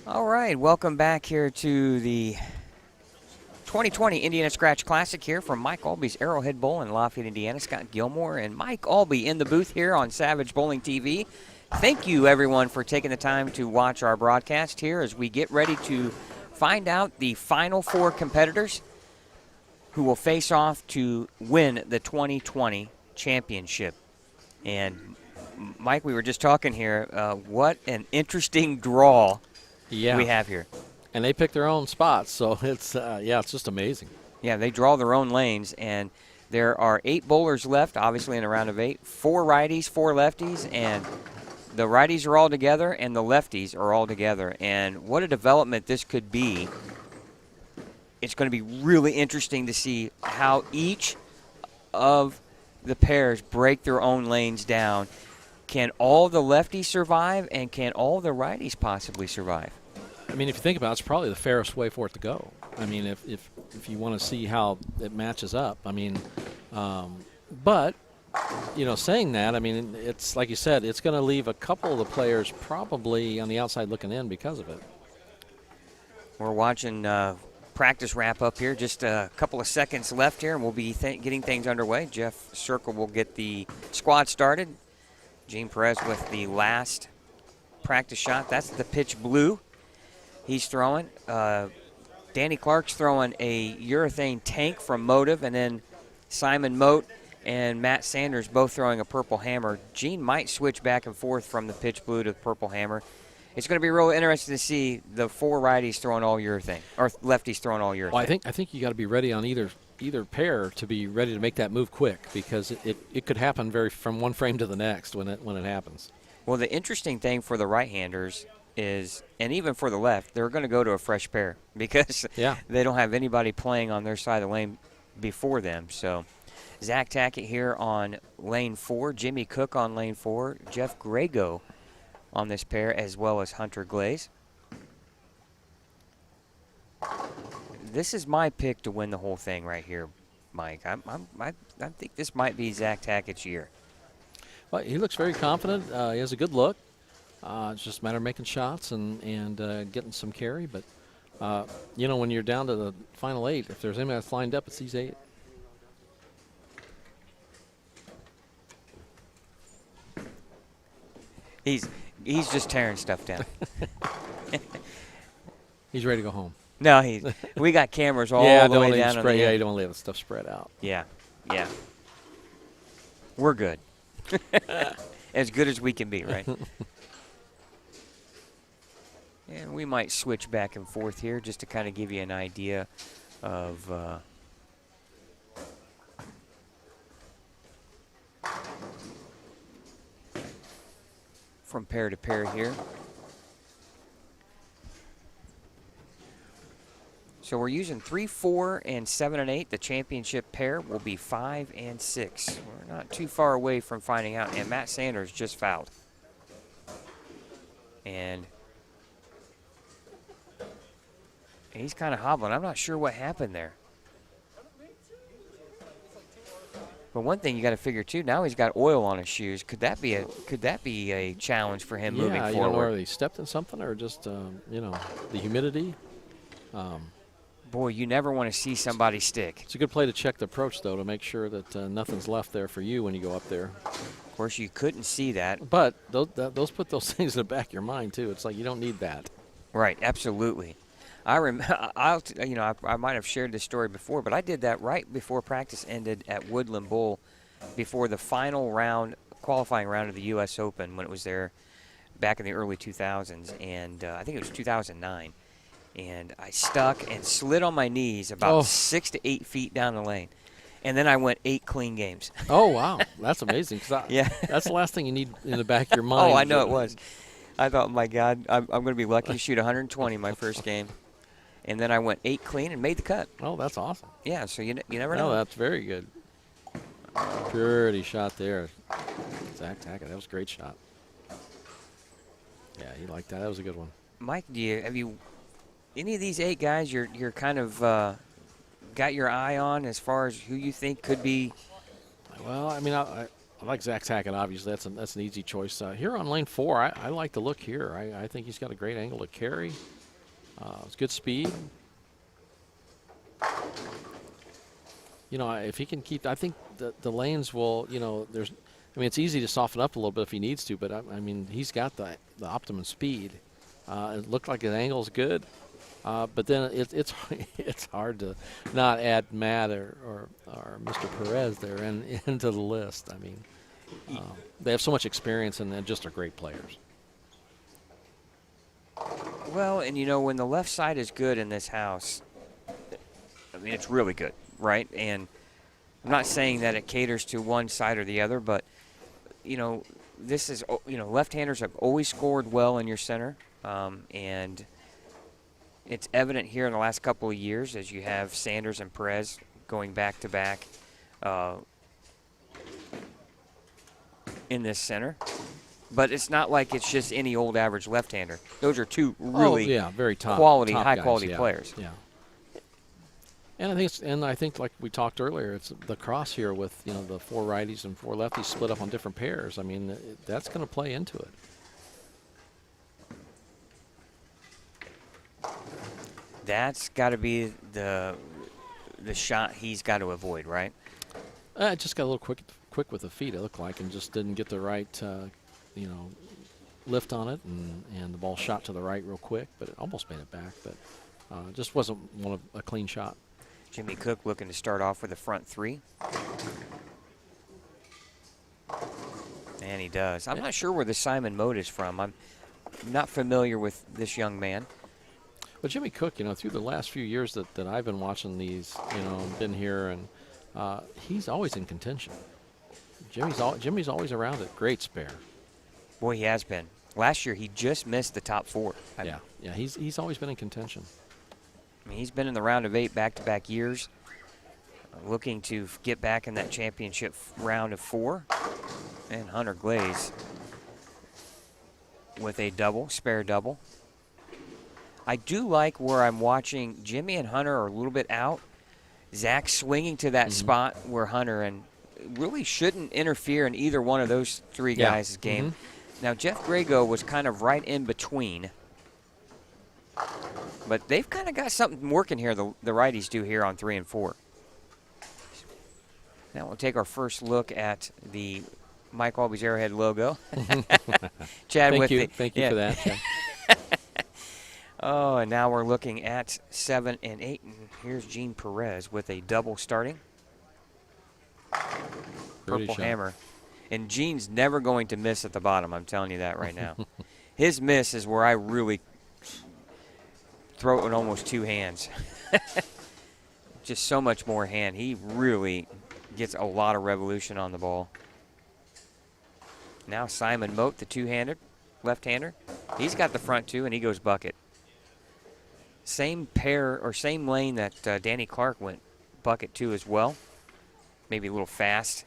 All right, welcome back here to the 2020 Indiana Scratch Classic here from Mike Aulby's Arrowhead Bowl in Lafayette, Indiana. Scott Gilmore and Mike Aulby in the booth here on Savage Bowling TV. Thank you, everyone, for taking the time to watch our broadcast here as we get ready to find out the final four competitors who will face off to win the 2020 championship. And, Mike, we were just talking here, what an interesting draw we have here. And they pick their own spots, so it's it's just amazing. Yeah, they draw their own lanes, and there are 8 bowlers left, obviously in a round of 8. 4 righties, 4 lefties, and the righties are all together, and the lefties are all together. And what a development this could be. It's going to be really interesting to see how each of the pairs break their own lanes down. Can all the lefties survive, and can all the righties possibly survive? I mean, if you think about it, it's probably the fairest way for it to go. I mean, if you want to see how it matches up. I mean, but, saying that, I mean, it's like you said, it's going to leave a couple of the players probably on the outside looking in because of it. We're watching practice wrap up here. Just a couple of seconds left here, and we'll be getting things underway. Jeff Circle will get the squad started. Gene Perez with the last practice shot. That's the pitch blue. He's throwing. Danny Clark's throwing a urethane tank from Motive, and then Simon Mote and Matt Sanders both throwing a purple hammer. Gene might switch back and forth from the pitch blue to the purple hammer. It's going to be real interesting to see the 4 righties throwing all urethane, or lefties throwing all urethane. Well, I think you got to be ready on either pair to be ready to make that move quick, because it could happen from one frame to the next when it happens. Well, the interesting thing for the right-handers is, and even for the left, they're going to go to a fresh pair because they don't have anybody playing on their side of the lane before them. So Zach Tackett here on lane 4, Jimmy Cook on lane 4, Jeff Grego on this pair, as well as Hunter Glaze. This is my pick to win the whole thing right here, Mike. I think this might be Zach Tackett's year. Well, he looks very confident. He has a good look. It's just a matter of making shots and getting some carry. But, when you're down to the final 8, if there's anybody that's lined up, it's these 8. He's just tearing stuff down. He's ready to go home. No, we got cameras all the way down. You don't let the stuff spread out. Yeah. We're good. As good as we can be, right? And we might switch back and forth here just to kind of give you an idea of from pair to pair here. So we're using 3, 4, and 7 and 8. The championship pair will be 5 and 6. We're not too far away from finding out. And Matt Sanders just fouled. And he's kind of hobbling. I'm not sure what happened there. But one thing you got to figure too, now he's got oil on his shoes. Could that be a challenge for him moving forward? Yeah, whether he stepped in something or just the humidity. Boy, you never want to see somebody stick. It's a good play to check the approach, though, to make sure that nothing's left there for you when you go up there. Of course, you couldn't see that. But those put those things in the back of your mind, too. It's like you don't need that. Right, absolutely. I might have shared this story before, but I did that right before practice ended at Woodland Bowl before the final round, qualifying round of the U.S. Open when it was there back in the early 2000s, and I think it was 2009. And I stuck and slid on my knees about 6 to 8 feet down the lane. And then I went 8 clean games. Oh, wow. That's amazing. Yeah. That's the last thing you need in the back of your mind. Oh, I know it was. I thought, my God, I'm going to be lucky to shoot 120 my first game. And then I went 8 clean and made the cut. Oh, that's awesome. Yeah, so you never know. Oh, that's very good. Pretty shot there. Zach Tackett, that was a great shot. Yeah, he liked that. That was a good one. Mike, have you any of these 8 guys you're kind of got your eye on as far as who you think could be? Well, I mean, I like Zach Tackett, obviously. That's an easy choice. Here on lane 4, I like the look here. I think he's got a great angle to carry. It's good speed. You know, if he can keep, I think the lanes will, you know, I mean, it's easy to soften up a little bit if he needs to, but I mean, he's got the optimum speed. It looked like his angle's good, but then it's it's hard to not add Matt or Mr. Perez there into the list. I mean, they have so much experience and they're just are great players. Well, and you know, when the left side is good in this house, I mean, it's really good, right? And I'm not saying that it caters to one side or the other, but, you know, this is, you know, left-handers have always scored well in your center, and it's evident here in the last couple of years as you have Sanders and Perez going back-to-back in this center. But it's not like it's just any old average left-hander. Those are two really very top high-quality guys, players. Yeah. And I think like we talked earlier, it's the cross here with, you know, the 4 righties and 4 lefties split up on different pairs. I mean, that's going to play into it. That's got to be the shot he's got to avoid, right? Just got a little quick with the feet, it looked like, and just didn't get the right, you know, lift on it, and the ball shot to the right real quick, but it almost made it back. But just wasn't a clean shot. Jimmy Cook looking to start off with a front 3. And he does. I'm not sure where the Simon Mote is from. I'm not familiar with this young man. But Jimmy Cook, you know, through the last few years that I've been watching these, you know, been here, and he's always in contention. Jimmy's always around it. Great spare. Boy, he has been. Last year, he just missed the top 4. Yeah, he's always been in contention. I mean, he's been in the round of 8 back-to-back years, looking to get back in that championship round of 4. And Hunter Glaze with a spare double. I do like where I'm watching Jimmy and Hunter are a little bit out. Zach swinging to that spot where Hunter and really shouldn't interfere in either one of those 3 guys' game. Now, Jeff Grego was kind of right in between. But they've kind of got something working here, the righties do here on 3 and 4. Now we'll take our first look at the Mike Aulby's Arrowhead logo. Chad, Thank you for that. Chad. Oh, and now we're looking at 7 and 8, and here's Gene Perez with a double starting. Purple hammer. And Gene's never going to miss at the bottom, I'm telling you that right now. His miss is where I really throw it with almost 2 hands. Just so much more hand. He really gets a lot of revolution on the ball. Now Simon Mote, the 2-handed left-hander. He's got the front 2, and he goes bucket. Same pair or same lane that Danny Clark went bucket 2 as well. Maybe a little fast.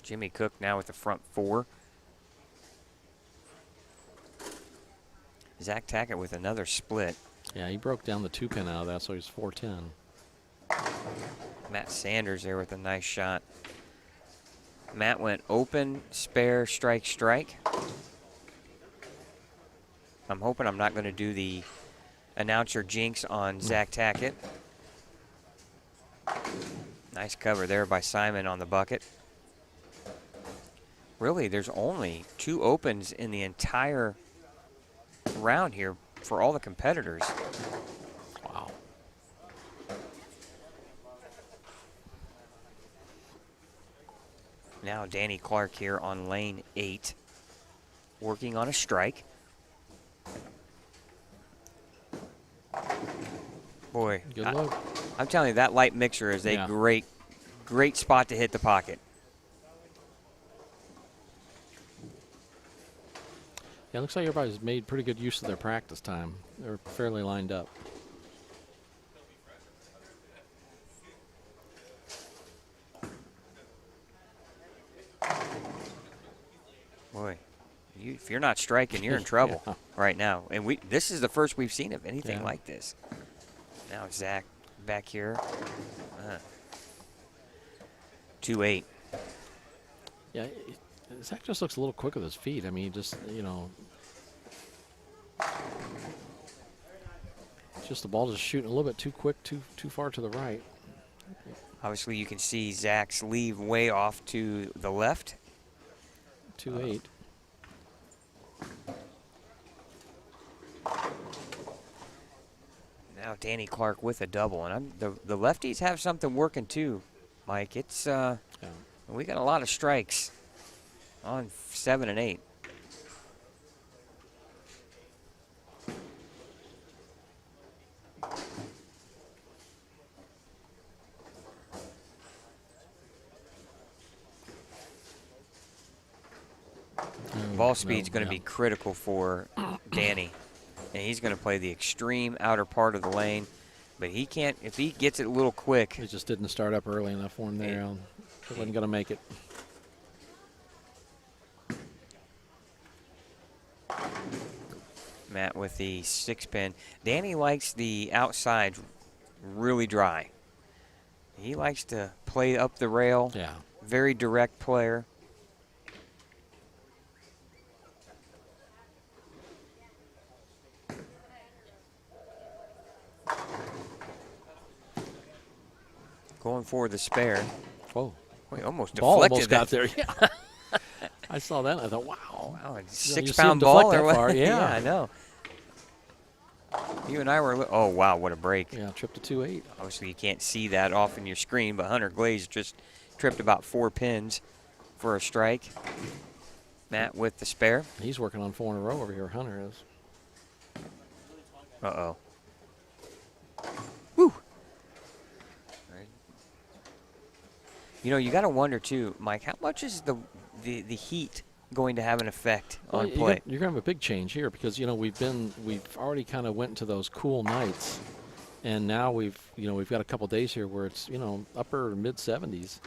Jimmy Cook now with the front 4. Zach Tackett with another split. Yeah, he broke down the 2-pin out of that, so he's 410. Matt Sanders there with a nice shot. Matt went open, spare, strike, strike. I'm hoping I'm not going to do the announcer jinx on Zach Tackett. Nice cover there by Simon on the bucket. Really, there's only 2 opens in the entire round here for all the competitors. Wow. Now Danny Clark here on lane 8, working on a strike. Boy, Good look. I'm telling you, that light mixer is a great spot to hit the pocket. Yeah, it looks like everybody's made pretty good use of their practice time. They're fairly lined up. Boy, if you're not striking, you're in trouble right now. And this is the first we've seen of anything like this. Now Zach back here. 2-8. Yeah, Zach just looks a little quick with his feet. I mean, he just, just the ball just shooting a little bit too quick, too far to the right. Obviously, you can see Zach's leave way off to the left. 2-8. Now Danny Clark with a double, and the lefties have something working too, Mike. It's we got a lot of strikes on 7 and 8. Ball speed's going to be critical for Danny. And he's going to play the extreme outer part of the lane. But he can't, if he gets it a little quick. He just didn't start up early enough for him there. He wasn't going to make it. Matt with the 6-pin. Danny likes the outside really dry. He likes to play up the rail. Yeah. Very direct player. Going for the spare. Oh. We almost Ball deflected almost got there. Yeah. I saw that. And I thought, wow. Wow, a You see him 6-pound ball deflect or that what? far, yeah. Yeah, I know. You and I were. Oh wow, what a break! Yeah, tripped to 2-8. Obviously, you can't see that off in your screen, but Hunter Glaze just tripped about 4 pins for a strike. Matt with the spare. He's working on 4 in a row over here. Hunter is. Uh-oh. Woo! Right. You know, you got to wonder, too, Mike, how much is the heat going to have an effect on play? You're going to have a big change here because, we've already kind of went into those cool nights. And now we've got a couple days here where it's, upper mid 70s.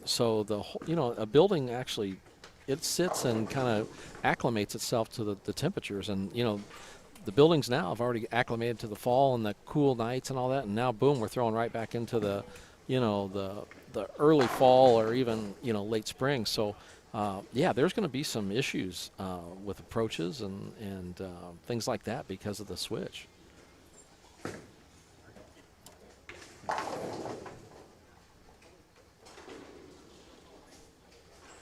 So the whole, a building actually, it sits and kind of acclimates itself to the temperatures. And, the buildings now have already acclimated to the fall and the cool nights and all that. And now, boom, we're throwing right back into the, the early fall or even, late spring. So, there's going to be some issues with approaches and things like that because of the switch.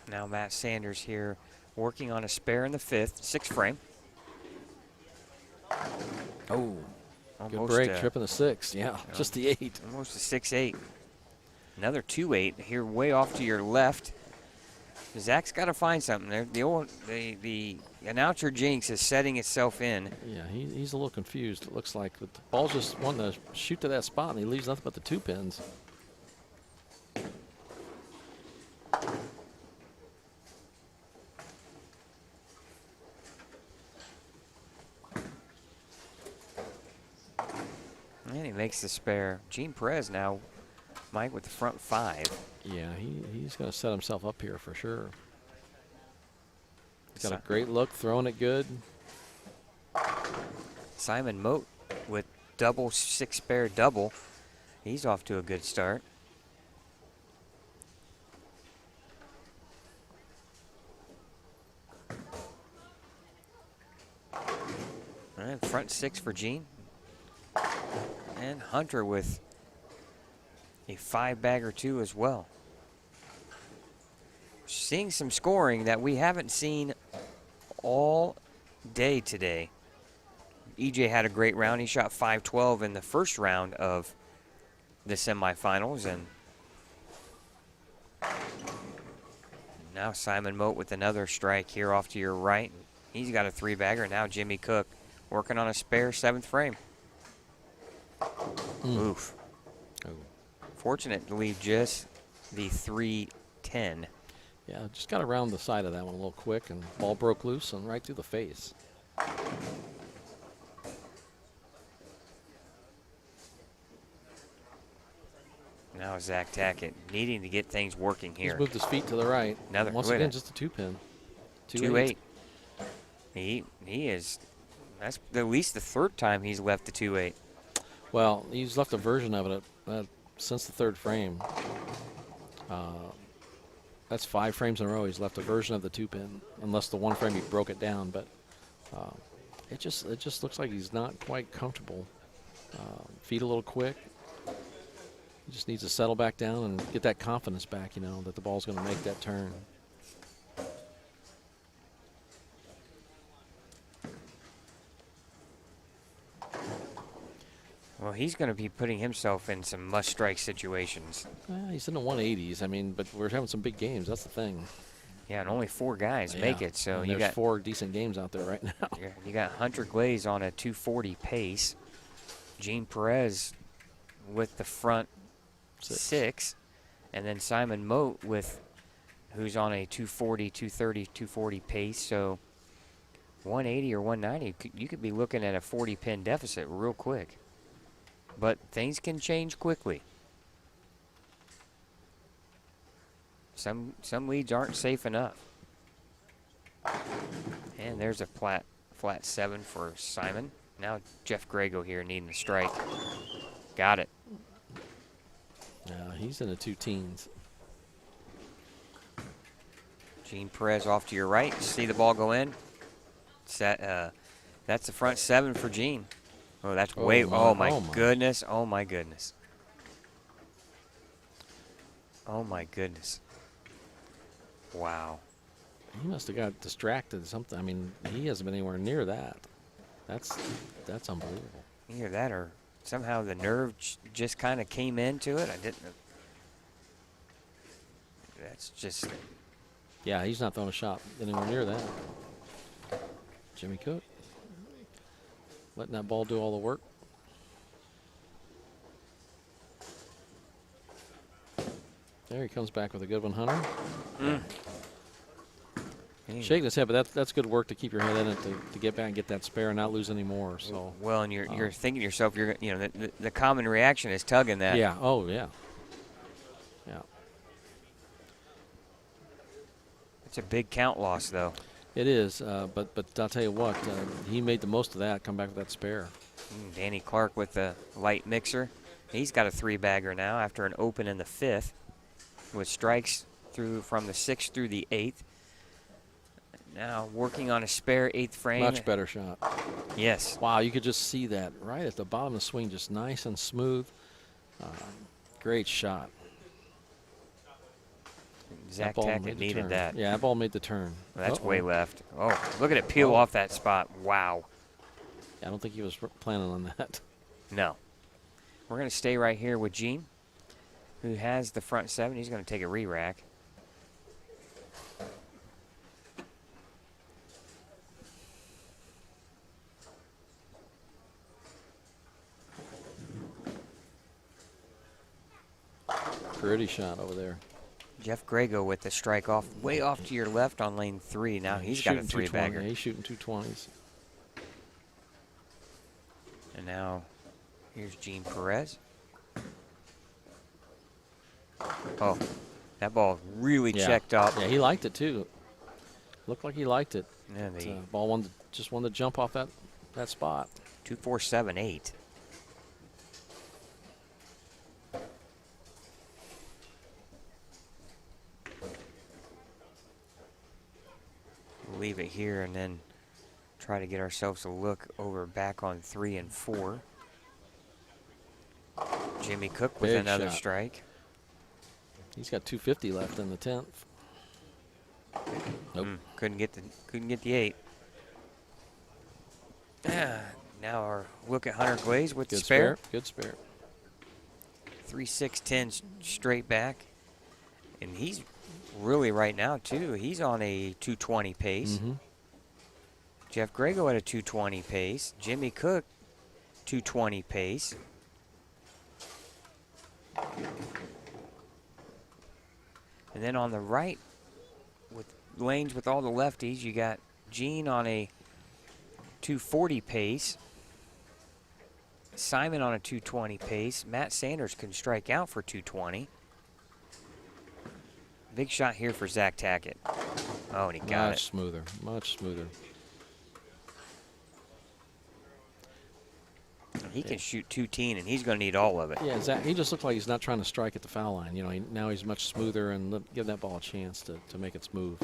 Now Matt Sanders here working on a spare in the 5th, 6 frame. Oh, good Almost break, tripping the 6. Yeah, just the 8. Almost a 6-8. Another 2-8 here way off to your left. Zach's got to find something there. The announcer jinx is setting itself in. Yeah, he's a little confused. It looks like the ball's just wanting to shoot to that spot, and he leaves nothing but the 2 pins. And he makes the spare. Gene Perez now, Mike, with the front 5. Yeah, he's going to set himself up here for sure. He's got a great look, throwing it good. Simon Moat with double 6 spare double. He's off to a good start. All right, front 6 for Gene. And Hunter with a 5-bagger too as well. Seeing some scoring that we haven't seen all day today. EJ had a great round. He shot 5-12 in the first round of the semifinals, and now Simon Moat with another strike here off to your right. He's got a 3-bagger. Now Jimmy Cook working on a spare 7th frame. Oof. Oh. Fortunate to leave just the 3-10. Yeah, just got around the side of that one a little quick, and ball broke loose and right through the face. Now Zach Tackett needing to get things working here. He's moved his feet to the right. Another, once again, just a 2-pin. 2-8. He is. That's at least the 3rd time he's left the 2-8. Well, he's left a version of it since the 3rd frame. That's 5 frames in a row. He's left a version of the 2-pin, unless the one frame he broke it down. But it just looks like he's not quite comfortable. Feet a little quick. He just needs to settle back down and get that confidence back, you know, that the ball's going to make that turn. Well, he's going to be putting himself in some must-strike situations. He's in the 180s. I mean, but we're having some big games. That's the thing. Yeah, and only 4 guys make it. So and you there's got 4 decent games out there right now. You got Hunter Glaze on a 240 pace. Gene Perez with the front 6. And then Simon Mote who's on a 240, 230, 240 pace. So 180 or 190, you could be looking at a 40-pin deficit real quick. But things can change quickly. Some leads aren't safe enough. And there's a flat 7 for Simon. Now Jeff Grego here needing a strike. Got it. He's in the 2 teens. Gene Perez off to your right. See the ball go in. That's the front 7 for Gene. Oh, that's way. Oh my goodness. Oh my goodness. Oh my goodness. Wow. He must have got distracted or something. I mean, he hasn't been anywhere near that. That's unbelievable. Either that or somehow the nerve just kind of came into it. I didn't. That's just. Yeah, he's not throwing a shot anywhere near that. Jimmy Cook. Letting that ball do all the work. There he comes back with a good one, Hunter. Shaking his head, but that's good work to keep your head in it to get back and get that spare and not lose any more. So well, and you're thinking to yourself, the common reaction is tugging that. Yeah. Oh yeah. Yeah. It's a big count loss though. It is, but I'll tell you what, he made the most of that. Come back with that spare. Danny Clark with the light mixer. He's got a 3-bagger now after an open in the 5th, with strikes from the 6th through the 8th. Now working on a spare 8th frame. Much better shot. Yes. Wow, you could just see that right at the bottom of the swing, just nice and smooth. Great shot. Zach Tackett needed that. Yeah, that ball made the turn. Well, that's way left. Oh, look at it peel off that spot. Wow. I don't think he was planning on that. No. We're going to stay right here with Gene, who has the front 7. He's going to take a re-rack. Pretty shot over there. Jeff Grego with the strike off, way off to your left on lane 3. Now he's got a 3-bagger. He's shooting 220s. And now here's Gene Perez. Oh, that ball really checked up. Yeah, he liked it too. Looked like he liked it. Yeah, the ball just wanted to jump off that spot. 2.478. Leave it here and then try to get ourselves a look over back on 3 and 4. Jimmy Cook with another strike. He's got 250 left in the 10th. Nope. Couldn't get the 8. Now our look at Hunter Glaze with the spare. Good spare. 3-6-10 straight back. And he's really right now too. He's on a 220 pace. Jeff Grego at a 220 pace. Jimmy Cook 220 pace. And then on the right, with lanes with all the lefties, you got Gene on a 240 pace. Simon on a 220 pace. Matt Sanders can strike out for 220. Big shot here for Zach Tackett. Oh, and he got it. Much smoother, much smoother. He can shoot 210, and he's going to need all of it. Yeah, Zach, he just looks like he's not trying to strike at the foul line. You know, now he's much smoother and give that ball a chance to make it smooth.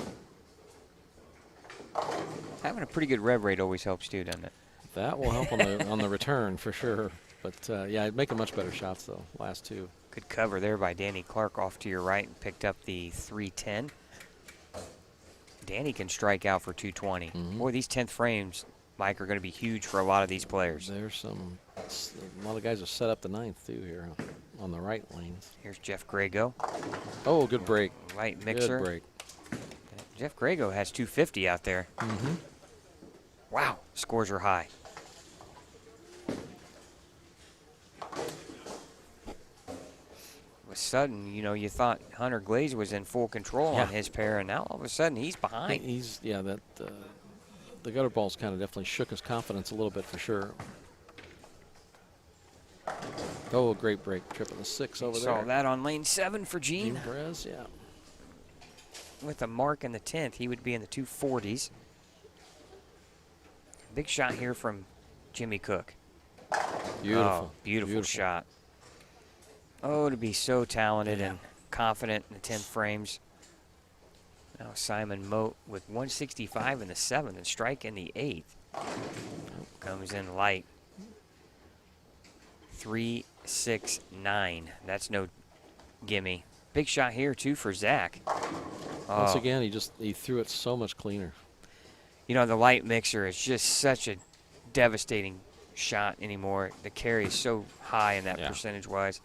Having a pretty good rev rate always helps too, doesn't it? That will help on the return for sure. But yeah, he'd make much better shots though. Last two. Good cover there by Danny Clark off to your right and picked up the 310. Danny can strike out for 220. Boy, these 10th frames, Mike, are going to be huge for a lot of these players. There's a lot of guys have set up the 9th too here on the right lanes. Here's Jeff Grego. Oh, good break. Light mixer. Good break. Jeff Grego has 250 out there. Wow, scores are high. All of a sudden, you know, you thought Hunter Glaze was in full control on his pair, and now all of a sudden he's behind. The gutter balls kind of definitely shook his confidence a little bit for sure. Oh, great break. Triple the 6 over there. Saw that on lane 7 for Gene. Perez, yeah. With a mark in the 10th, he would be in the 240s. Big shot here from Jimmy Cook. Beautiful. Oh, beautiful shot. Oh, to be so talented and confident in the 10th frames. Now Simon Mote with 165 in the 7th and strike in the 8th. Comes in light. 3-6-9. That's no gimme. Big shot here too for Zach. Once again, he threw it so much cleaner. You know, the light mixer is just such a devastating shot anymore. The carry is so high in that percentage-wise.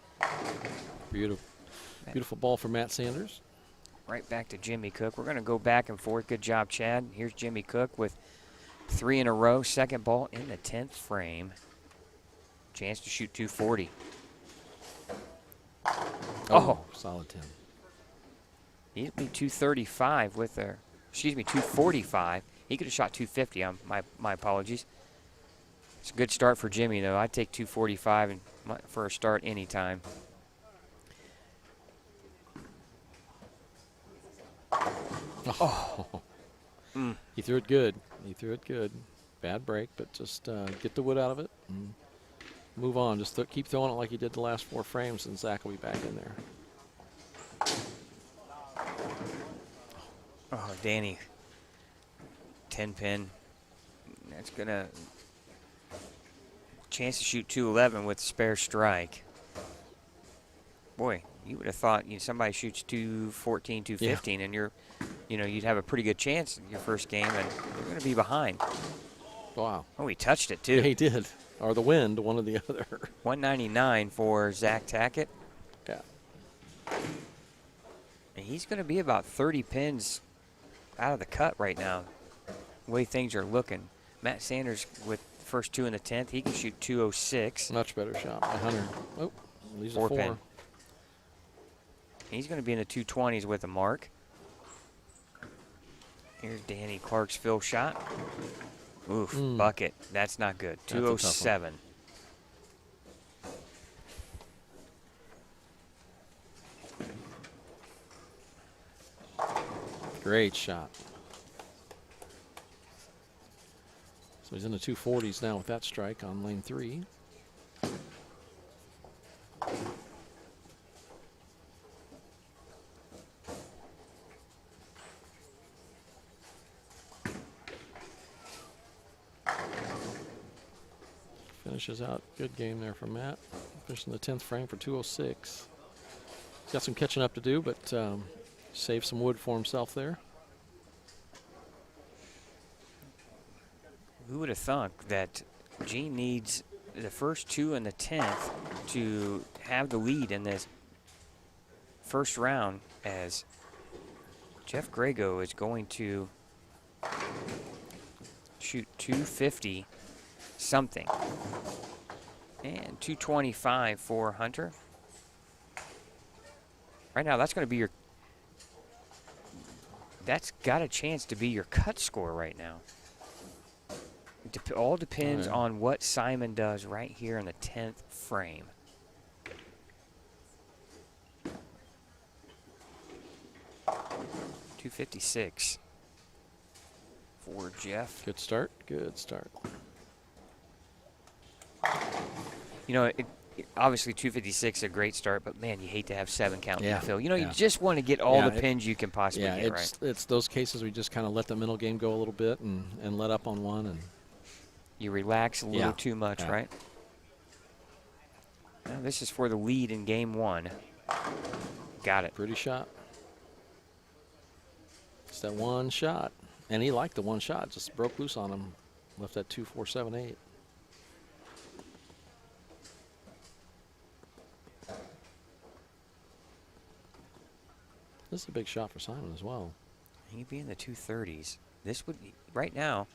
Beautiful ball for Matt Sanders. Right back to Jimmy Cook. We're going to go back and forth. Good job, Chad. Here's Jimmy Cook with 3 in a row. Second ball in the 10th frame. Chance to shoot 240. Oh, solid 10. He'd be 235 with a, 245. He could have shot 250. My apologies. It's a good start for Jimmy, though. I'd take 245 and for a start anytime. He threw it good. Bad break, but just get the wood out of it and move on. Just keep throwing it like you did the last 4 frames, and Zach will be back in there. Oh, Danny. 10 pin. That's going to chance to shoot 211 with spare strike. Boy, you would have thought somebody shoots 214, 215, and you'd have a pretty good chance in your first game, and you're going to be behind. Wow. Oh, he touched it, too. Yeah, he did. Or the wind, one or the other. 199 for Zach Tackett. Yeah. And he's going to be about 30 pins out of the cut right now, the way things are looking. Matt Sanders with the first 2 in the 10th. He can shoot 206. Much better shot by Hunter. Oh, these are 4 4. pin. He's going to be in the 220s with a mark. Here's Danny Clark's fill shot. Oof, bucket. That's not good. 207. Great shot. So he's in the 240s now with that strike on lane 3. Finishes out. Good game there from Matt. Finishing the 10th frame for 206. He's got some catching up to do, but saved some wood for himself there. Who would have thunk that Gene needs the first 2 in the 10th to have the lead in this first round, as Jeff Grego is going to shoot 250 something and 225 for Hunter. Right now, that's going to be that's got a chance to be your cut score right now. It all depends on what Simon does right here in the 10th frame. .256 for Jeff. Good start. Good start. You know, obviously 256 a great start, but man, you hate to have 7 count Yeah, infield. You know, yeah. you just want to get all Yeah, the pins you can possibly Yeah, get, right? it's those cases we just kind of let the mental game go a little bit and let up on one. And You relax a little yeah, too much, yeah. right? Now this is for the lead in game 1. Got it. Pretty shot. It's that one shot. And he liked the one shot. Just broke loose on him. Left that 2, 4, 7, 8. This is a big shot for Simon as well. He'd be in the 230s. This would, right now,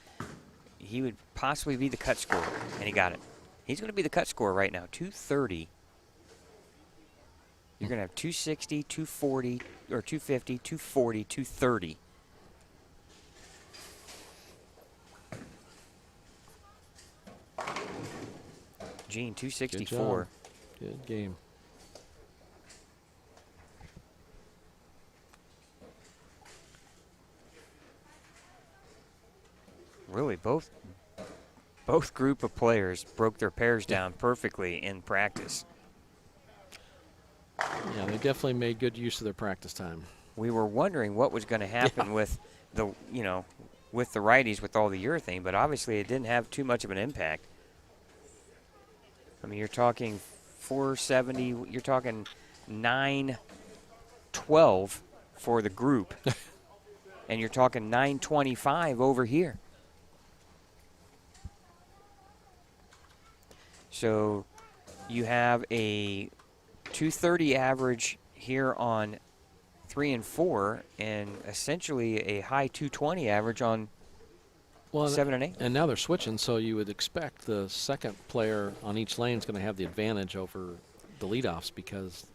he would possibly be the cut scorer, and he got it. He's going to be the cut scorer right now, 230. You're going to have 260, 240, or 250, 240, 230. Gene, 264. Good game. Really, both group of players broke their pairs down perfectly in practice. Yeah, they definitely made good use of their practice time. We were wondering what was going to happen with the, with the righties with all the urethane, but obviously it didn't have too much of an impact. I mean, you're talking 470, you're talking 912 for the group, and you're talking 925 over here. So you have a 230 average here on 3 and 4, and essentially a high 220 average on 7 and 8. And now they're switching, so you would expect the second player on each lane is going to have the advantage over the leadoffs because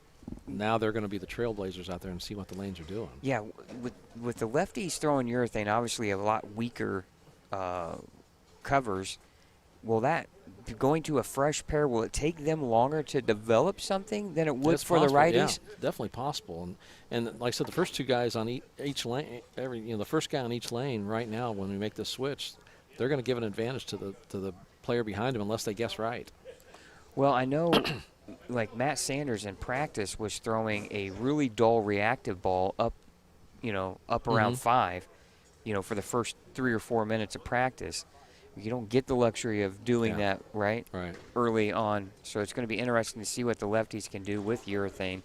now they're going to be the trailblazers out there and see what the lanes are doing. Yeah, with the lefties throwing urethane, obviously a lot weaker covers. Will that, going to a fresh pair, will it take them longer to develop something than it would That's for possible, the righties? Yeah, definitely possible. And like I said, the first two guys on each lane, the first guy on each lane right now, when we make this switch, they're going to give an advantage to the player behind him unless they guess right. Well, I know, like Matt Sanders in practice was throwing a really dull reactive ball up around 5, for the first 3 or 4 minutes of practice. You don't get the luxury of doing that right early on. So it's going to be interesting to see what the lefties can do with urethane.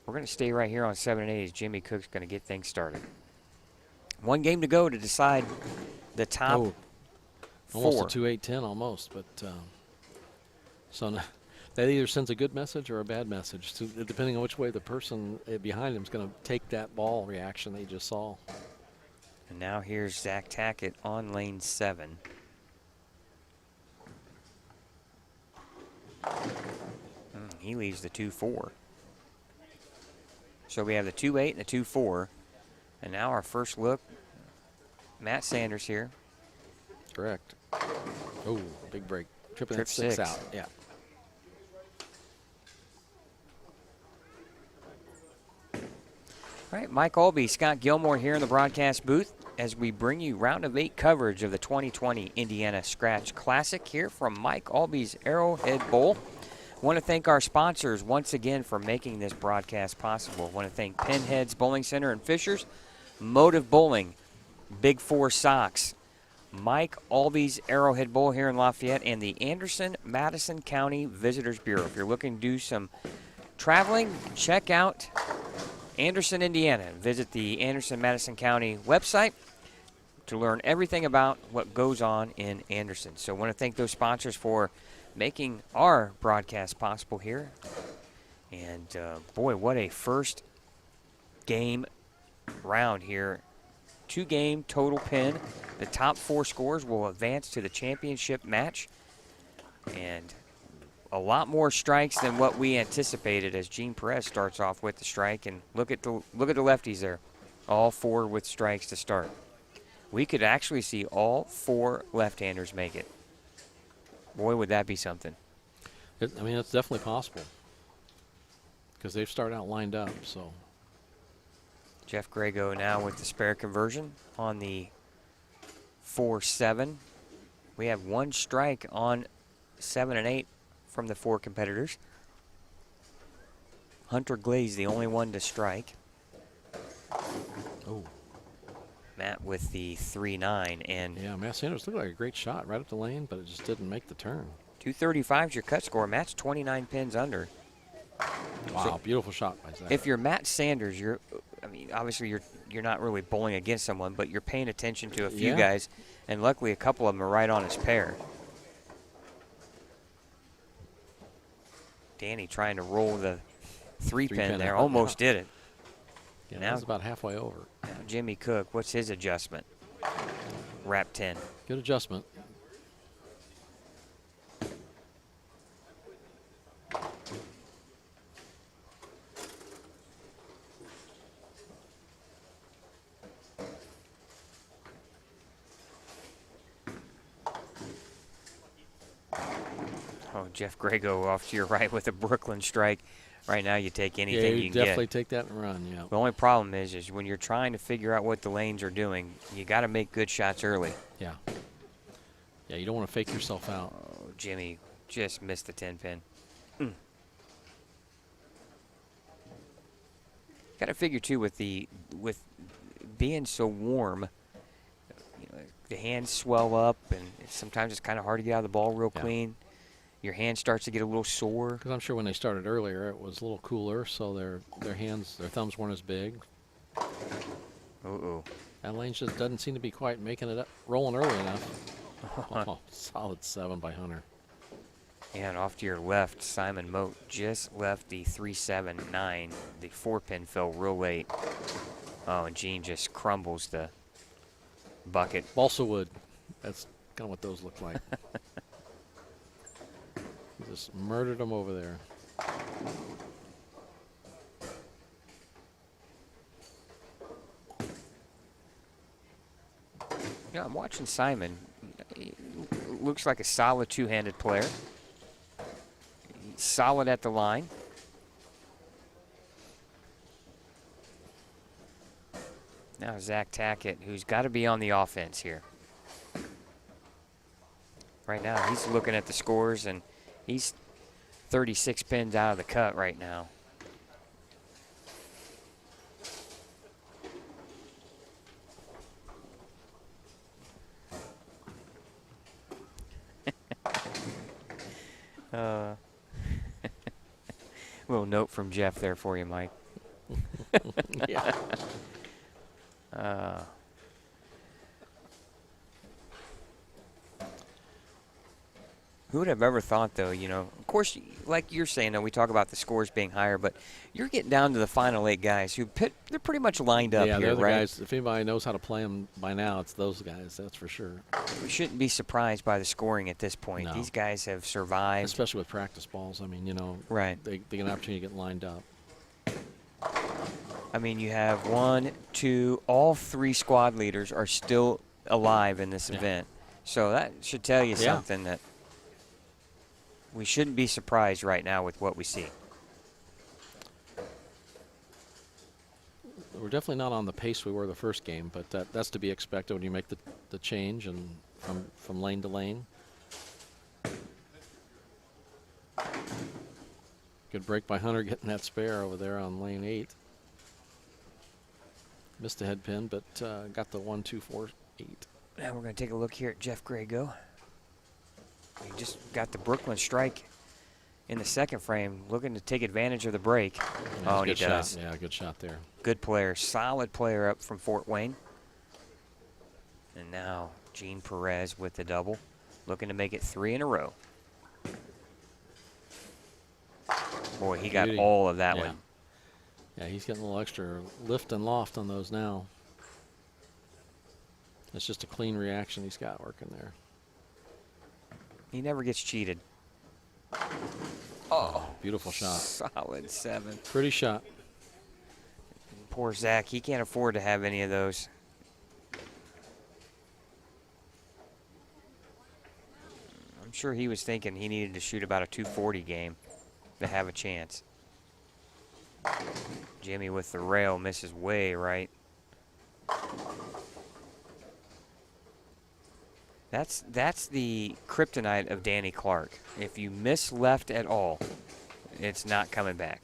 We're going to stay right here on 7 and 8 as Jimmy Cook's going to get things started. 1 game to go to decide the top 4. Almost a 2-8-10 almost, but so that either sends a good message or a bad message, depending on which way the person behind him is going to take that ball reaction they just saw. And now here's Zach Tackett on lane 7. He leaves the 2-4. So we have the 2-8 and the 2-4. And now our first look, Matt Sanders here. Correct. Oh, big break. Tripping Trip that 6 6 out. Yeah. All right, Mike Aulby, Scott Gilmore here in the broadcast booth as we bring you round of 8 coverage of the 2020 Indiana Scratch Classic here from Mike Aulby's Arrowhead Bowl. Want to thank our sponsors once again for making this broadcast possible. Want to thank Pinheads Bowling Center and Fishers, Motive Bowling, Big 4 Socks, Mike Aulby's Arrowhead Bowl here in Lafayette, and the Anderson-Madison County Visitors Bureau. If you're looking to do some traveling, check out Anderson, Indiana. Visit the Anderson-Madison County website to learn everything about what goes on in Anderson. So I want to thank those sponsors for making our broadcast possible here. And boy, what a first game round here. 2-game total pin. The top 4 scores will advance to the championship match. And a lot more strikes than what we anticipated as Gene Perez starts off with the strike. And look at the lefties there. All 4 with strikes to start. We could actually see all 4 left-handers make it. Boy, would that be something. It's definitely possible because they've started out lined up. So Jeff Grego now with the spare conversion on the 4-7. We have 1 strike on 7 and 8 from the 4 competitors. Hunter Glaze, the only one to strike. Oh. Matt with the 3-9, and Yeah, Matt Sanders looked like a great shot right up the lane, but it just didn't make the turn. 235 is your cut score. Matt's 29 pins under. Wow, So beautiful shot by Zach. if you're Matt Sanders, I mean, obviously you're not really bowling against someone, but you're paying attention to a few guys, and luckily a couple of them are right on his pair. Danny trying to roll the 3-pin there, almost did it. Yeah, that was about halfway over. Now Jimmy Cook, what's his adjustment? Wrap 10. Good adjustment. Oh, Jeff Grego off to your right with a Brooklyn strike. Right now, you take anything you can definitely get. take that and run. Yeah. The only problem is when you're trying to figure out what the lanes are doing, you got to make good shots early. Yeah. Yeah, you don't want to fake yourself out. Oh, Jimmy just missed the 10-pin. Got to figure too with being so warm, the hands swell up, and sometimes it's kind of hard to get out of the ball real clean. Your hand starts to get a little sore. Because I'm sure when they started earlier, it was a little cooler, so their thumbs weren't as big. Uh-oh. That lane just doesn't seem to be quite making it up, rolling early enough. Oh, solid 7 by Hunter. And off to your left, Simon Moat just left the 3-7-9. The 4-pin fell real late. Oh, and Gene just crumbles the bucket. Balsa wood. That's kind of what those look like. Just murdered them over there. Yeah, I'm watching Simon. He looks like a solid 2-handed player. He's solid at the line. Now Zach Tackett, who's got to be on the offense here. Right now, he's looking at the scores, and he's 36 pins out of the cut right now. Little note from Jeff there for you, Mike. Yeah. Who would have ever thought, though, of course, like you're saying, though, we talk about the scores being higher, but you're getting down to the final 8 guys who they're pretty much lined up Yeah, here, they're the right? guys. If anybody knows how to play them by now, it's those guys, that's for sure. We shouldn't be surprised by the scoring at this point. No. These guys have survived. Especially with practice balls. I mean, Right. they get an opportunity to get lined up. I mean, you have 1, 2, all 3 squad leaders are still alive in this event. So that should tell you something that we shouldn't be surprised right now with what we see. We're definitely not on the pace we were the first game, but that's to be expected when you make the change and from lane to lane. Good break by Hunter getting that spare over there on lane 8. Missed the head pin, but got the 1, 2, 4, 8. Now we're going to take a look here at Jeff Grego. He just got the Brooklyn strike in the second frame, looking to take advantage of the break. Yeah, and he does. Yeah, good shot there. Good player, solid player up from Fort Wayne. And now Gene Perez with the double, looking to make it 3 in a row. Boy, he got all of that one. Yeah, he's getting a little extra lift and loft on those now. It's just a clean reaction he's got working there. He never gets cheated. Oh, beautiful shot. Solid 7. Pretty shot. Poor Zach, he can't afford to have any of those. I'm sure he was thinking he needed to shoot about a 240 game to have a chance. Jimmy with the rail misses way right. That's the kryptonite of Danny Clark. If you miss left at all, it's not coming back.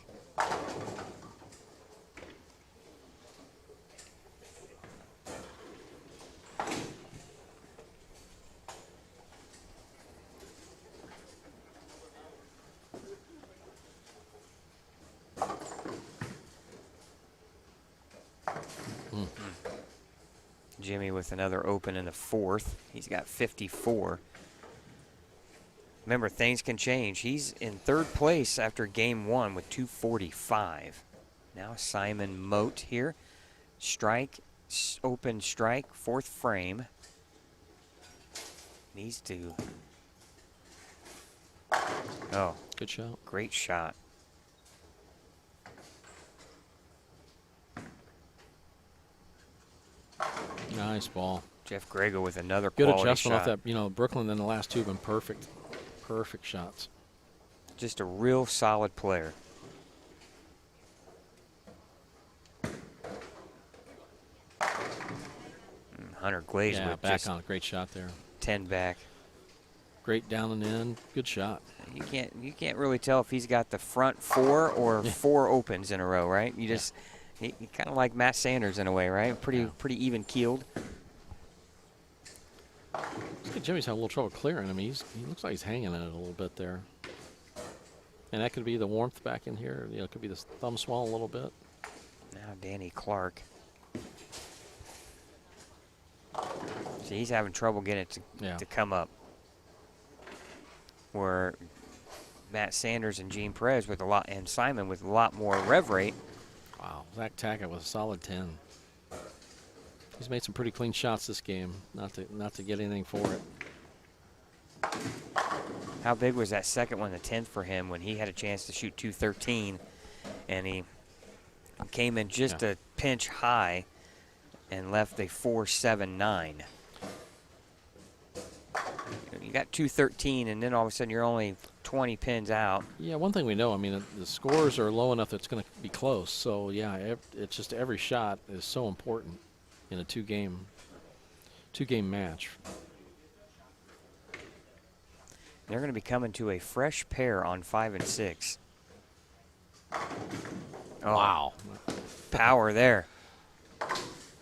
Jimmy with another open in the fourth. He's got 54. Remember, things can change. He's in third place after game one with 245. Now Simon Mote here. Strike, open strike, fourth frame. Needs to. Oh, Good shot. great shot. Nice ball. Jeff Grego with another Good quality adjustment shot. off that. You know, Brooklyn in the last two have been perfect. Perfect shots. Just a real solid player. Hunter Glaze Yeah, with back just on it. Great shot there. 10 back. Great down and in. Good shot. You can't really tell if he's got the front four or four opens in a row, right? You just he kind of like Matt Sanders in a way, right? Pretty even keeled. Jimmy's having a little trouble clearing. I mean, he looks like he's hanging in it a little bit there. And that could be the warmth back in here. You know, it could be the thumb swell a little bit. Now Danny Clark. See, he's having trouble getting it to come up. Where Matt Sanders and Gene Perez with a lot, and Simon with a lot more rev rate. Wow, Zach Tackett with a solid 10. He's made some pretty clean shots this game. Not to get anything for it. How big was that second one, the 10th for him, when he had a chance to shoot 213, and he came in just a pinch high and left a 4.79. You got 213, and then all of a sudden you're only 20 pins out. Yeah, one thing we know, I mean, the scores are low enough that it's going to be close. So, yeah, it's just every shot is so important in a two-game match. They're going to be coming to a fresh pair on 5 and 6. Oh, wow. Power there.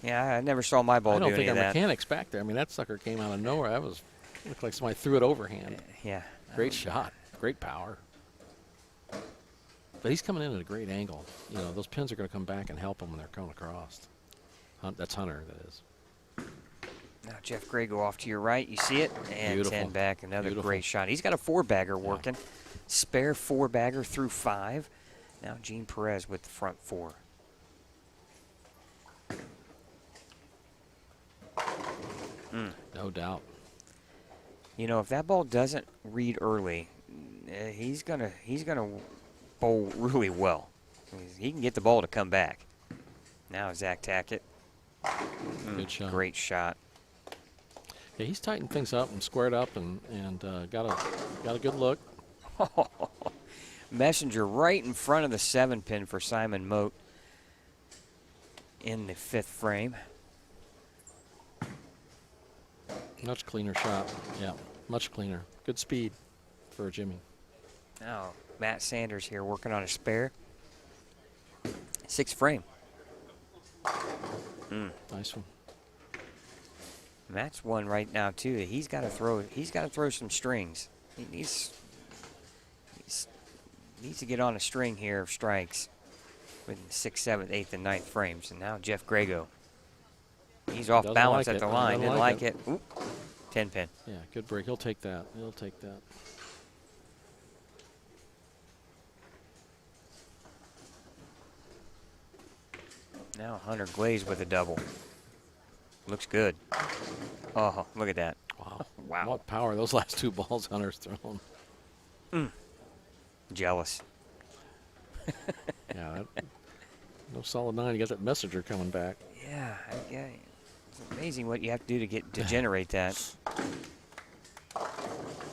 Yeah, I never saw my ball do any of that. I don't think our mechanics back there. I mean, that sucker came out of nowhere. That looked like somebody threw it overhand. Yeah. Great shot. Great power. But he's coming in at a great angle. You know, those pins are going to come back and help him when they're coming across. That's Hunter, that is. Now Jeff Grego off to your right. You see it? And Beautiful. 10 back. Another Beautiful. great shot. He's got a 4-bagger working. Spare 4-bagger through 5. Now Gene Perez with the front 4. No doubt. You know, if that ball doesn't read early, he's gonna bowl really well. He can get the ball to come back. Now Zach Tackett. Good shot. Great shot. Yeah, he's tightened things up and squared up and got a good look. Messenger right in front of the 7-pin for Simon Mote in the 5th frame. Much cleaner shot. Yeah, much cleaner. Good speed for Jimmy. Now Matt Sanders here working on a spare. 6th frame. Nice one. Matt's one right now too. He's got to throw some strings. He needs to get on a string here of strikes with 6th, 7th, 8th, and 9th frames. And now Jeff Grego. He's off balance at the line. Didn't like it. Oop. 10-pin. Yeah, good break. He'll take that. He'll take that. Now Hunter Glaze with a double. Looks good. Oh, look at that. Wow. Wow. What power those last two balls Hunter's thrown. Jealous. Yeah. No solid 9. You got that Messenger coming back. Yeah. It's amazing what you have to do to generate that.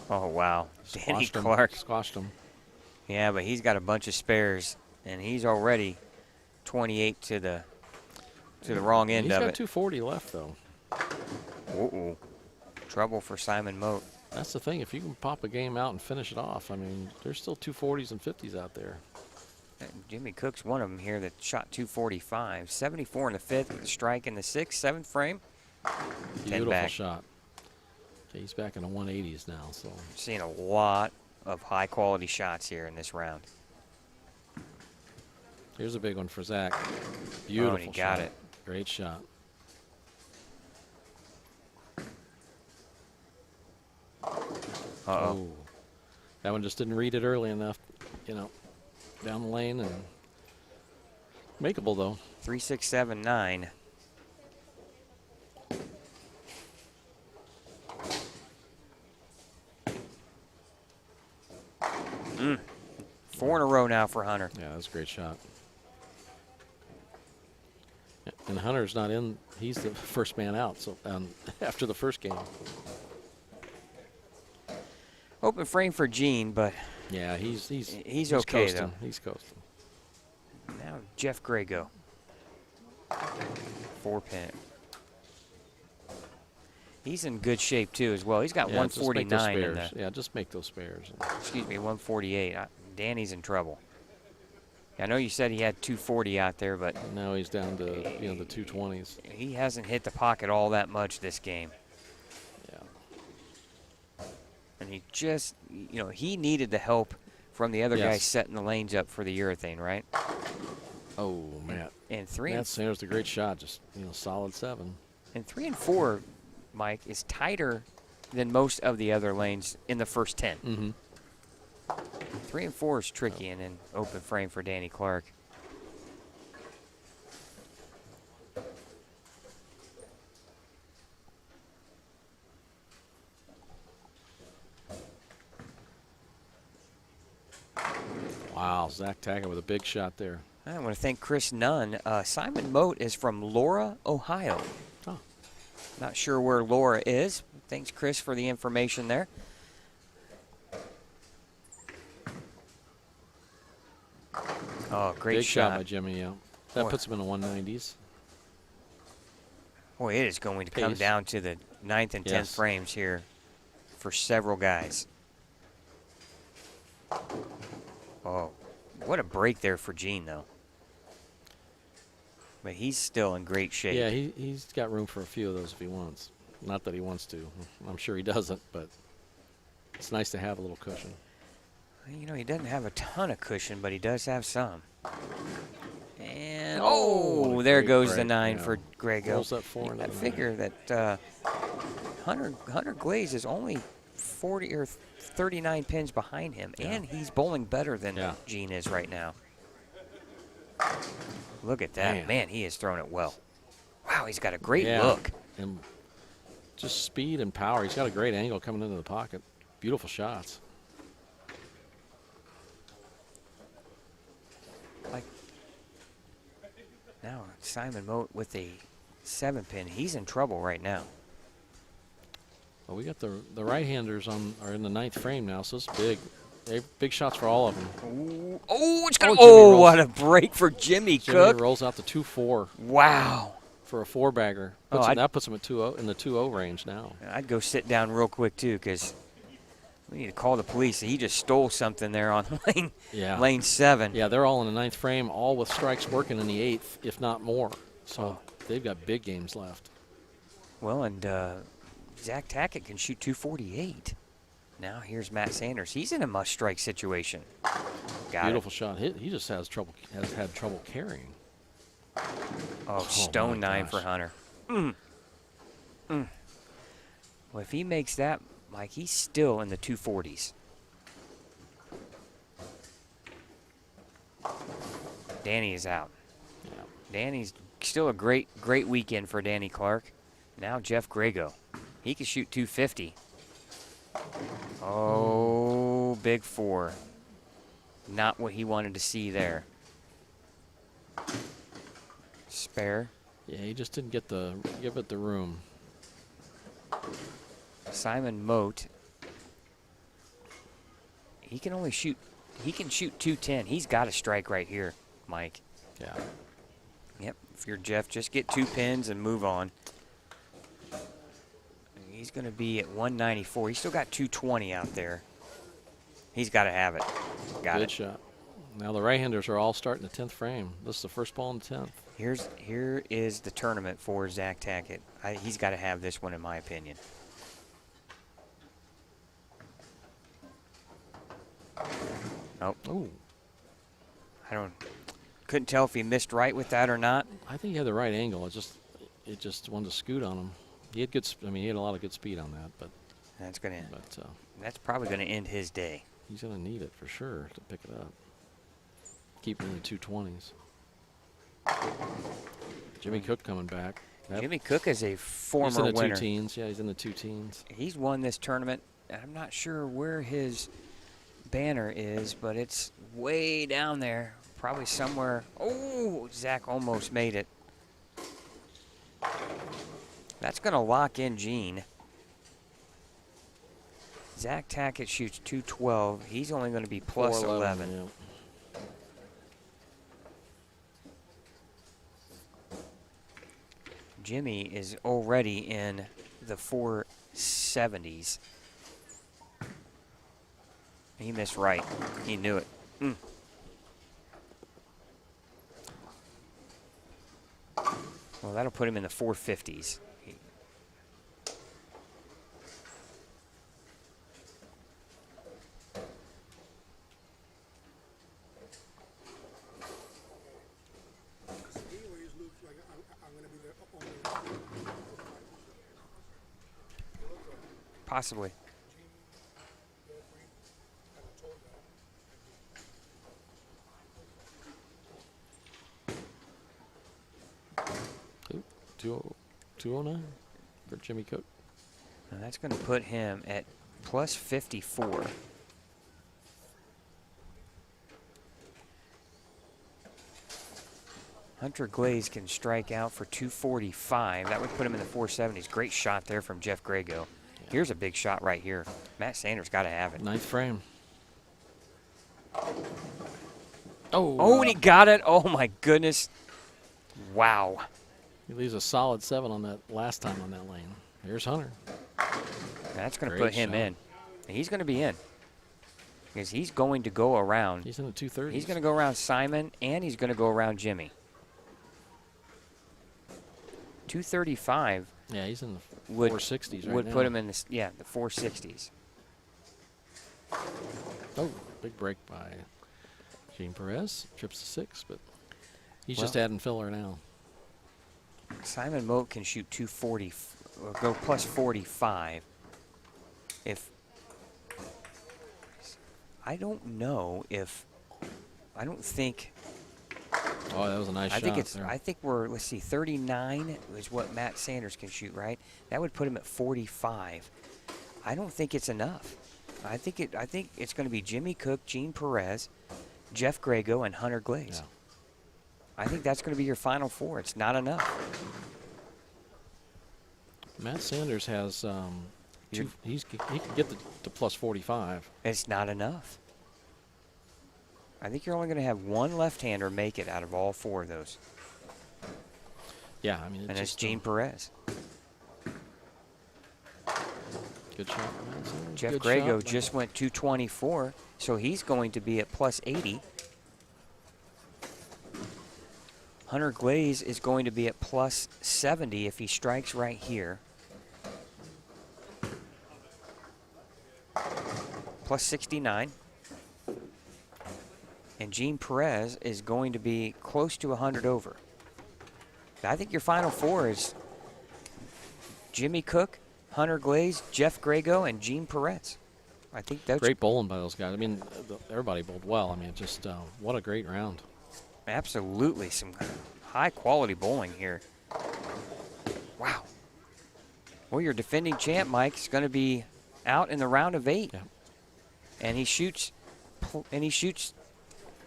Oh, wow. Danny Clark. Squashed him. Yeah, but he's got a bunch of spares, and he's already 28 to the wrong end of it. He's got 240 left, though. Uh-oh. Trouble for Simon Mote. That's the thing. If you can pop a game out and finish it off, I mean, there's still 240s and 50s out there. And Jimmy Cook's one of them here that shot 245. 74 in the fifth with a strike in the sixth, seventh frame. Beautiful shot. Okay, he's back in the 180s now. So seeing a lot of high-quality shots here in this round. Here's a big one for Zach. Beautiful he got shot. it. Great shot. Uh-oh. Oh, that one just didn't read it early enough, you know, down the lane and makeable though. 3, 6, 7, 9. Four in a row now for Hunter. Yeah, that's a great shot. And Hunter's not in. He's the first man out. So after the first game. Open frame for Gene, but yeah, he's okay coasting. though. He's coasting. Now Jeff Grego. 4-pin. He's in good shape too as well. He's got 149 in the. Yeah, just make those spares. Excuse me, 148. Danny's in trouble. I know you said he had 240 out there, but now he's down to the 220s. He hasn't hit the pocket all that much this game. Yeah. And he just, he needed the help from the other guys setting the lanes up for the urethane, right? Oh, Matt. And 3 Matt Sanders, a great shot, just solid 7. And 3 and 4, Mike, is tighter than most of the other lanes in the first 10. Mm-hmm. 3 and 4 is tricky in an open frame for Danny Clark. Wow, Zach Taggart with a big shot there. I want to thank Chris Nunn. Simon Mote is from Laura, Ohio. Oh. Not sure where Laura is. Thanks, Chris, for the information there. Oh, great big shot by Jimmy. Yeah, that puts him in the 190s. Boy, it is going to come down to the 9th and 10th frames here for several guys. Oh, what a break there for Gene, though. But he's still in great shape. Yeah, he's got room for a few of those if he wants. Not that he wants to. I'm sure he doesn't, but it's nice to have a little cushion. He doesn't have a ton of cushion, but he does have some. And, there goes the 9 for Grego. Rolls that 4 into I the figure that Hunter Glaze is only 40 or 39 pins behind him, and he's bowling better than Gene is right now. Look at that. Man, he has thrown it well. Wow, he's got a great look. And just speed and power. He's got a great angle coming into the pocket. Beautiful shots. Now Simon Mote with a 7-pin. He's in trouble right now. Well, we got the right-handers are in the 9th frame now, so it's big. Big shots for all of them. Ooh. Oh, it's going to. What a break for Jimmy Cook. Jimmy rolls out the 2-4. Wow. For a 4-bagger. That puts him at 2-0 in the 2-0 range now. I'd go sit down real quick too, because we need to call the police. He just stole something there on lane 7. Yeah, they're all in the 9th frame, all with strikes working in the 8th, if not more. So they've got big games left. Well, and Zach Tackett can shoot 248. Now here's Matt Sanders. He's in a must-strike situation. Beautiful shot. He just has had trouble carrying. Stone 9 for Hunter. Well, if he makes that, Mike, he's still in the 240s. Danny is out. Yeah. Danny's still a great weekend for Danny Clark. Now Jeff Grego. He can shoot 250. Oh, big 4. Not what he wanted to see there. Spare. Yeah, he just didn't give it the room. Simon Mote. He can shoot 210. He's got a strike right here, Mike. Yeah. Yep. If you're Jeff, just get 2 pins and move on. He's going to be at 194. He's still got 220 out there. He's got to have it. Got Good it. shot. Now the right-handers are all starting the 10th frame. This is the first ball in the 10th. Here is the tournament for Zach Tackett. He's got to have this one, in my opinion. Oh, Ooh. Couldn't tell if he missed right with that or not. I think he had the right angle. It just wanted to scoot on him. He had he had a lot of good speed on that, but That's probably gonna end his day. he's gonna need it for sure to pick it up. Keep him in the 220s. Jimmy Cook coming back. Jimmy Cook is a former he's in the winner. 2 teens. Yeah, he's in the 2 teens. He's won this tournament. I'm not sure where his banner is, but it's way down there. Probably somewhere. Oh, Zach almost made it. That's going to lock in Gene. Zach Tackett shoots 212. He's only going to be plus 11. Yeah. Jimmy is already in the 470s. He missed right. He knew it. Well, that'll put him in the 450s. Possibly. Ooh, 209 for Jimmy Cook. Now that's going to put him at plus 54. Hunter Glaze can strike out for 245. That would put him in the 470s. Great shot there from Jeff Grego. Yeah. Here's a big shot right here. Matt Sanders got to have it. 9th frame. Oh, and he got it. Oh, my goodness. Wow. He leaves a solid 7 on that last time on that lane. Here's Hunter. That's going to put him in. And he's going to be in. Because he's going to go around. He's in the 230s. He's going to go around Simon, and he's going to go around Jimmy. 235. Yeah, he's in the 460s right would now. put him in the 460s. Oh, big break by Gene Perez. Trips to 6, but he's just adding filler now. Simon Moat can shoot 240, or go plus 45. I don't think. Oh, that was a nice shot. I think we're, let's see, 39 is what Matt Sanders can shoot, right? That would put him at 45. I don't think it's enough. I think it's going to be Jimmy Cook, Gene Perez, Jeff Grego, and Hunter Glaze. Yeah. I think that's going to be your final 4. It's not enough. Matt Sanders has he can get to plus 45. It's not enough. I think you're only going to have one left-hander make it out of all 4 of those. Yeah, I mean, it's Gene Perez. Good shot. Jeff Grego just went 224, so he's going to be at plus 80. Hunter Glaze is going to be at plus 70 if he strikes right here. Plus 69. And Gene Perez is going to be close to 100 over. I think your final 4 is Jimmy Cook, Hunter Glaze, Jeff Grego, and Gene Perez. I think that's great bowling by those guys. I mean, everybody bowled well. I mean, just what a great round. Absolutely, some high-quality bowling here. Wow. Well, your defending champ, Mike, is going to be out in the round of 8, and he shoots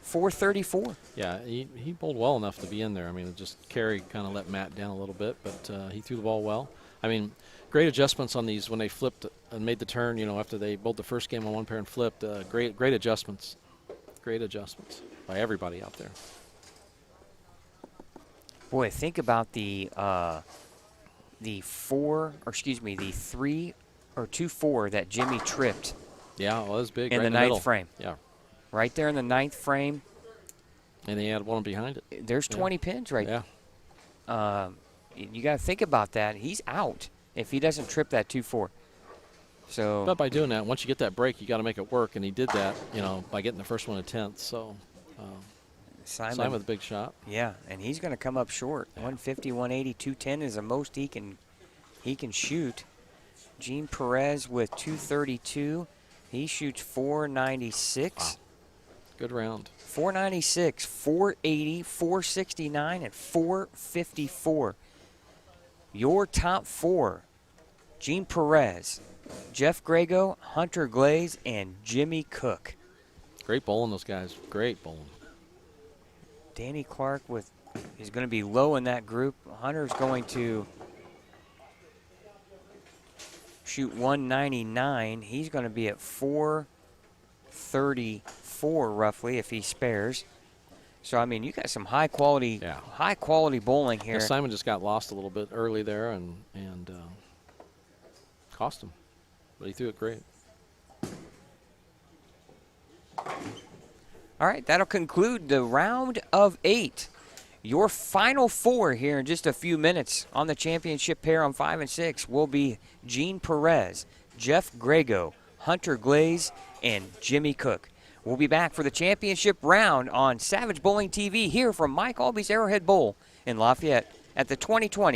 434. Yeah, he bowled well enough to be in there. I mean, just Carey kind of let Matt down a little bit, but he threw the ball well. I mean, great adjustments on these when they flipped and made the turn, you know, after they bowled the first game on one pair and flipped. Great adjustments. Great adjustments by everybody out there. Boy, think about the 3 or 2-4 that Jimmy tripped Yeah, well, it was big. in Right the in middle. ninth frame. Yeah. Right there in the ninth frame. And he had one behind it. There's 20 pins right Yeah. You got to think about that. He's out if he doesn't trip that 2-4. So, But by doing that, once you get that break, you got to make it work, and he did that, by getting the first one at 10th. So Simon with a big shot. Yeah, and he's going to come up short. 150, 180, 210 is the most he can shoot. Gene Perez with 232. He shoots 496. Wow. Good round. 496, 480, 469, and 454. Your top 4: Gene Perez, Jeff Grego, Hunter Glaze, and Jimmy Cook. Great bowling, those guys. Great bowling. Danny Clark is going to be low in that group. Hunter's going to shoot 199. He's going to be at 434 roughly if he spares. So I mean, you got some high quality bowling here. Yeah, Simon just got lost a little bit early there and cost him, but he threw it great. All right, that'll conclude the round of 8. Your final 4 here in just a few minutes on the championship pair on 5 and 6 will be Gene Perez, Jeff Grego, Hunter Glaze, and Jimmy Cook. We'll be back for the championship round on Savage Bowling TV here from Mike Aulby's Arrowhead Bowl in Lafayette at the 2020